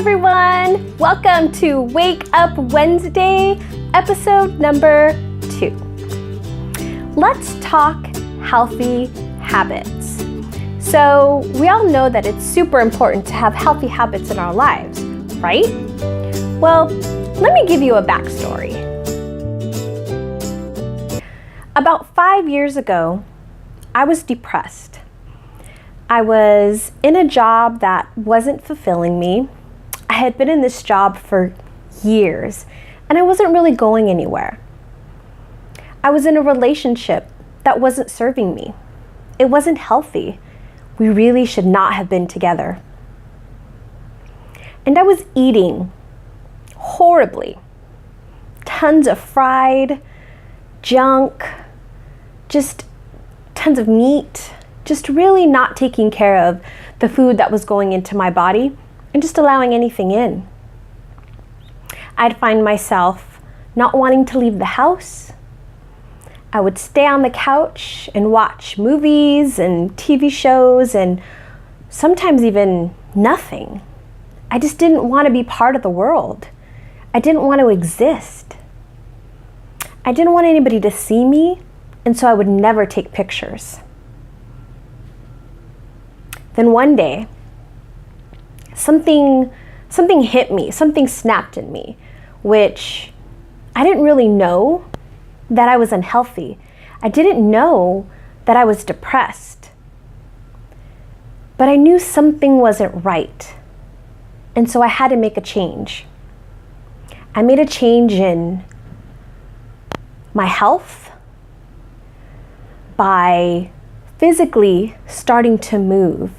everyone! Welcome to Wake Up Wednesday, episode number 2. Let's talk healthy habits. So, we all know that it's super important to have healthy habits in our lives, right? Well, let me give you a backstory. About 5 years ago, I was depressed. I was in a job that wasn't fulfilling me. I had been in this job for years, and I wasn't really going anywhere. I was in a relationship that wasn't serving me. It wasn't healthy. We really should not have been together. And I was eating horribly. Tons of fried junk, just tons of meat, just really not taking care of the food that was going into my body and just allowing anything in. I'd find myself not wanting to leave the house. I would stay on the couch and watch movies and TV shows and sometimes even nothing. I just didn't want to be part of the world. I didn't want to exist. I didn't want anybody to see me, and so I would never take pictures. Then one day, something hit me, something snapped in me, which I didn't really know that I was unhealthy. I didn't know that I was depressed. But I knew something wasn't right. And so I had to make a change. I made a change in my health by physically starting to move,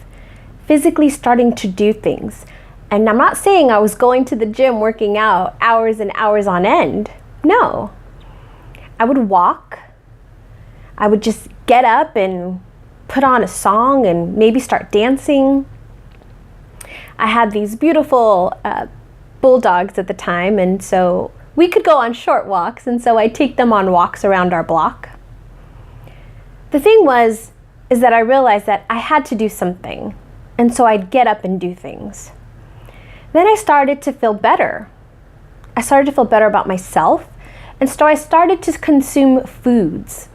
physically starting to do things. And I'm not saying I was going to the gym working out hours and hours on end. No. I would walk. I would just get up and put on a song and maybe start dancing. I had these beautiful bulldogs at the time, and so we could go on short walks, and so I'd take them on walks around our block. The thing is that I realized that I had to do something, and so I'd get up and do things. Then I started to feel better. I started to feel better about myself, and so I started to consume foods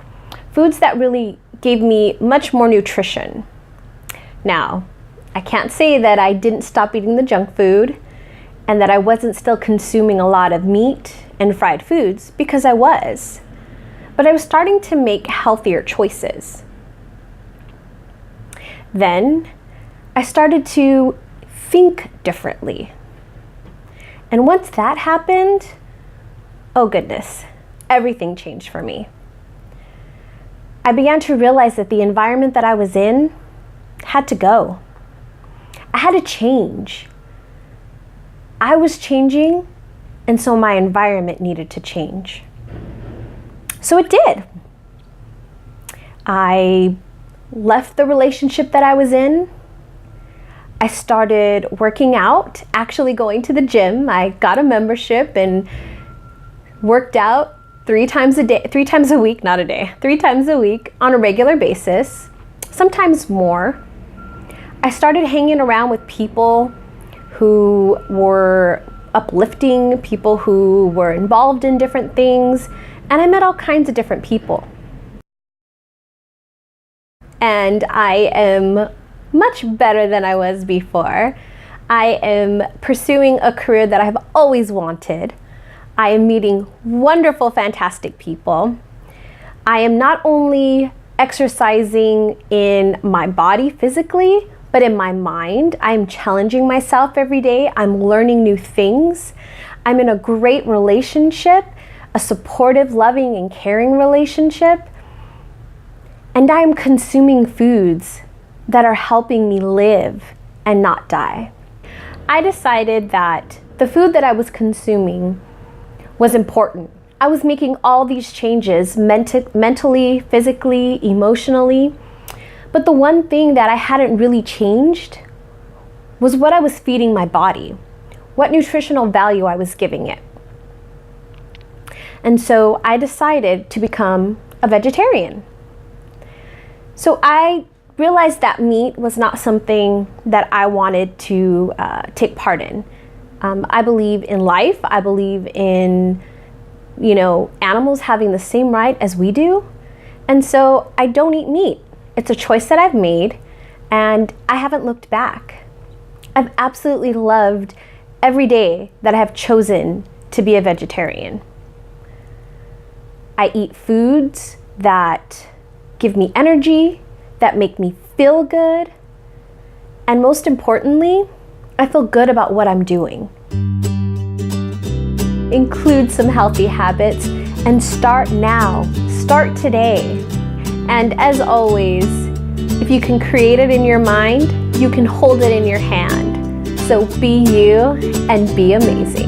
that really gave me much more nutrition. Now, I can't say that I didn't stop eating the junk food and that I wasn't still consuming a lot of meat and fried foods, because I was. But I was starting to make healthier choices. Then I started to think differently. And once that happened, oh goodness, everything changed for me. I began to realize that the environment that I was in had to go. I had to change. I was changing, and so my environment needed to change. So it did. I left the relationship that I was in. I started working out, actually going to the gym. I got a membership and worked out 3 times a week on a regular basis, sometimes more. I started hanging around with people who were uplifting, people who were involved in different things, and I met all kinds of different people. And I am much better than I was before. I am pursuing a career that I've always wanted. I am meeting wonderful, fantastic people. I am not only exercising in my body physically, but in my mind. I'm challenging myself every day. I'm learning new things. I'm in a great relationship, a supportive, loving, and caring relationship. And I'm consuming foods that are helping me live and not die. I decided that the food that I was consuming was important. I was making all these changes mentally, physically, emotionally. But the one thing that I hadn't really changed was what I was feeding my body, what nutritional value I was giving it. And so I decided to become a vegetarian. So I realized that meat was not something that I wanted to take part in. I believe in life. I believe in, animals having the same right as we do. And so I don't eat meat. It's a choice that I've made, and I haven't looked back. I've absolutely loved every day that I have chosen to be a vegetarian. I eat foods that give me energy, that make me feel good, and most importantly, I feel good about what I'm doing. Include some healthy habits and start now. Start today. And as always, if you can create it in your mind, you can hold it in your hand. So be you and be amazing.